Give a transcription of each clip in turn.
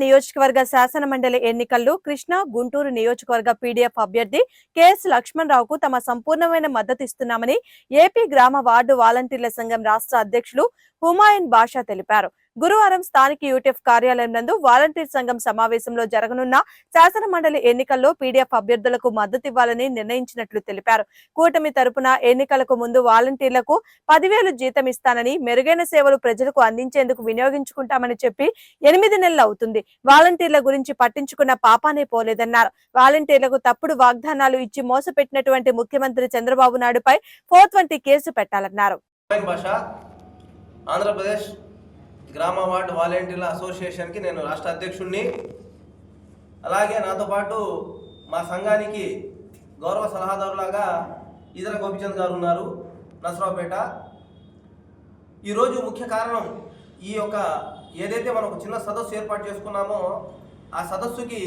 నియోజకవర్గ శాసనమండలి ఎన్నికల్లో కృష్ణా, గుంటూరు నియోజకవర్గ పీడీఎఫ్ అభ్యర్థి కెఎస్ లక్ష్మణరావుకు తమ సంపూర్ణమైన మద్దతు ఇస్తున్నామని ఏపీ గ్రామ వార్డు వాలంటీర్ల సంఘం రాష్ట్ర అధ్యక్షులు హుమాయూన్ బాషా తెలిపారు. గురువారం స్థానిక యూటీఎఫ్ కార్యాలయం నందు వాలంటీర్ సంఘం సమావేశంలో జరగనున్న శాసనమండలి ఎన్నికల్లో పీడీఎఫ్ అభ్యర్థులకు మద్దతు ఇవ్వాలని నిర్ణయించినట్లు తెలిపారు. కూటమి తరపున ఎన్నికలకు ముందు వాలంటీర్లకు 10,000 జీతం ఇస్తానని, మెరుగైన సేవలు ప్రజలకు అందించేందుకు వినియోగించుకుంటామని చెప్పి 8 నెలలు అవుతుంది. వాలంటీర్ల గురించి పట్టించుకున్న పాపానే పోలేదన్నారు. వాలంటీర్లకు తప్పుడు వాగ్దానాలు ఇచ్చి మోసపెట్టినటువంటి ముఖ్యమంత్రి చంద్రబాబు నాయుడుపై 420 కేసు పెట్టాలన్నారు. ఆంధ్రప్రదేశ్ గ్రామ వార్డు వాలంటీర్ల అసోసియేషన్కి నేను రాష్ట్ర అధ్యక్షుడిని. అలాగే నాతో పాటు మా సంఘానికి గౌరవ సలహాదారులాగా ఈదర గోపిచంద్ గారు ఉన్నారు, నసరావుపేట. ఈరోజు ముఖ్య కారణం ఈ యొక్క ఏదైతే మనం ఒక చిన్న సదస్సు ఏర్పాటు చేసుకున్నామో ఆ సదస్సుకి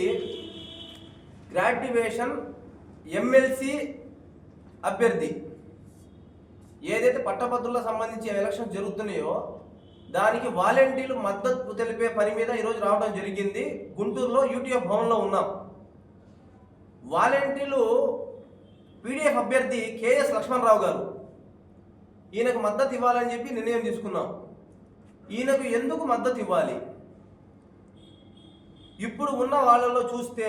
గ్రాడ్యుయేషన్ ఎమ్మెల్సీ అభ్యర్థి ఏదైతే పట్టభద్రులకు సంబంధించి ఎలక్షన్ జరుగుతున్నాయో దానికి వాలంటీర్లు మద్దతు తెలిపే పని మీద ఈరోజు రావడం జరిగింది. గుంటూరులో యూటీఎఫ్ భవన్లో ఉన్నాం. వాలంటీర్లు పీడీఎఫ్ అభ్యర్థి కెఎస్ లక్ష్మణరావు గారు, ఈయనకు మద్దతు ఇవ్వాలని చెప్పి నిర్ణయం తీసుకున్నాం. ఈయనకు ఎందుకు మద్దతు ఇవ్వాలి? ఇప్పుడు ఉన్న వాళ్ళలో చూస్తే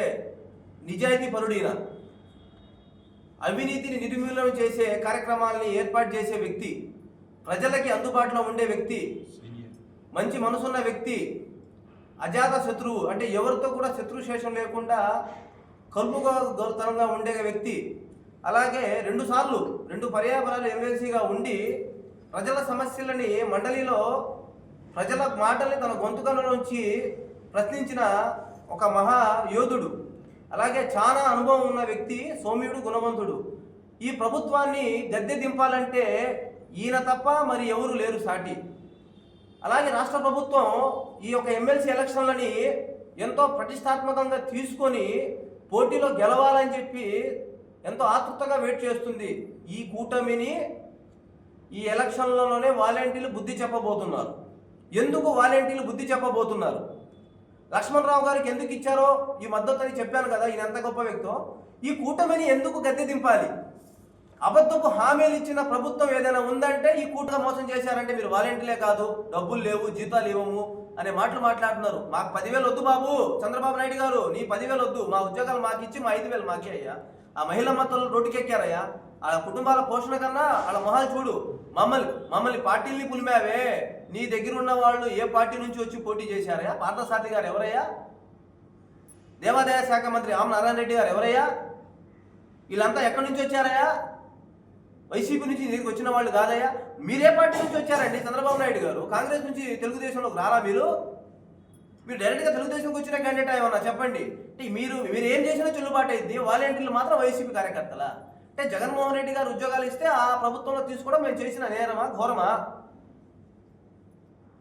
నిజాయితీ పరుడైన, అవినీతిని నిర్మూలన చేసే కార్యక్రమాలని ఏర్పాటు చేసే వ్యక్తి, ప్రజలకి అందుబాటులో ఉండే వ్యక్తి, మంచి మనసున్న వ్యక్తి, అజాత శత్రువు అంటే ఎవరితో కూడా శత్రుశేషం లేకుండా కలుపుగా గౌరవతరంగా ఉండే వ్యక్తి. అలాగే 2 పర్యావరణాలు ఎమ్మెల్సీగా ఉండి ప్రజల సమస్యలని మండలిలో ప్రజల మాటల్ని తన గొంతుకల నుంచి ప్రశ్నించిన ఒక మహా యోధుడు. అలాగే చాలా అనుభవం ఉన్న వ్యక్తి, సౌమ్యుడు, గుణవంతుడు. ఈ ప్రభుత్వాన్ని గద్దె దింపాలంటే ఈయన తప్ప మరి ఎవరు లేరు సాటి. అలాగే రాష్ట్ర ప్రభుత్వం ఈ యొక్క ఎమ్మెల్సీ ఎలక్షన్లని ఎంతో ప్రతిష్టాత్మకంగా తీసుకొని పోటీలో గెలవాలని చెప్పి ఎంతో ఆతృతగా వెయిట్ చేస్తుంది. ఈ కూటమిని ఈ ఎలక్షన్లలోనే వాలంటీర్లు బుద్ధి చెప్పబోతున్నారు. ఎందుకు వాలంటీర్లు బుద్ధి చెప్పబోతున్నారు? లక్ష్మణరావు గారికి ఎందుకు ఇచ్చారో ఈ మద్దతు అని చెప్పాను కదా, ఈయన ఎంత గొప్ప వ్యక్తో. ఈ కూటమిని ఎందుకు గద్దె దింపాలి? అబద్ధపు హామీలు ఇచ్చిన ప్రభుత్వం ఏదైనా ఉందంటే ఈ కూటమి మోసం చేశారంటే మీరు వాలంటీర్లే కాదు, డబ్బులు లేవు, జీతాలు ఇవ్వము అనే మాటలు మాట్లాడుతున్నారు. మాకు 10,000 వద్దు బాబు, చంద్రబాబు నాయుడు గారు నీ 10,000 వద్దు, మా ఉద్యోగాలు మాకు ఇచ్చి మా 5,000 మాకే అయ్యా. ఆ మహిళా మతలు రోడ్డుకెక్కారయ్యా. ఆ కుటుంబాల పోషణ కన్నా వాళ్ళ మొహాలు చూడు. మమ్మల్ని పార్టీల్ని పులిమావే. నీ దగ్గర ఉన్న వాళ్ళు ఏ పార్టీ నుంచి వచ్చి పోటీ చేశారయ్యా? పార్థసారథి గారు ఎవరయ్యా? దేవాదాయ శాఖ మంత్రి ఆమ్ నారాయణ రెడ్డి గారు ఎవరయ్యా? వీళ్ళంతా ఎక్కడి నుంచి వచ్చారయ్యా? వైసీపీ నుంచి దీనికి వచ్చిన వాళ్ళు కాదయ్యా. మీరే పార్టీ నుంచి వచ్చారండి? చంద్రబాబు నాయుడు గారు కాంగ్రెస్ నుంచి తెలుగుదేశంలోకి రారా? మీరు డైరెక్ట్గా తెలుగుదేశంకి వచ్చిన క్యాండిడేట్ ఏమన్నా చెప్పండి. అంటే మీరు ఏం చేసినా చెల్లుబాటు అయింది. వాలంటీర్లు మాత్రం వైసీపీ కార్యకర్తలా? అంటే జగన్మోహన్ రెడ్డి గారు ఉద్యోగాలు ఇస్తే ఆ ప్రభుత్వంలో తీసుకోవడం మేము చేసిన నేరమా, ఘోరమా?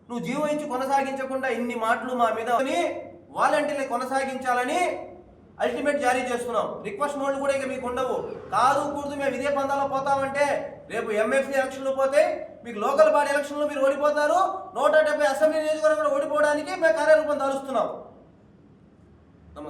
నువ్వు జీవో ఇచ్చి కొనసాగించకుండా ఇన్ని మాటలు మా మీద వాలంటీర్లు కొనసాగించాలని అల్టిమేట్ జారీ చేస్తున్నాం. రిక్వెస్ట్ నోట్లు కూడా ఇక మీకు ఉండవు. కాదు కూడదు మేము ఇదే పందాలో పోతామంటే రేపు ఎమ్మెల్సీ ఎలక్షన్లు పోతే మీకు లోకల్ బాడీ ఎలక్షన్లో మీరు ఓడిపోతారు. 170 అసెంబ్లీ నియోజకవర్గంలో ఓడిపోవడానికి మేము కార్యరూపం దాలుస్తున్నాం.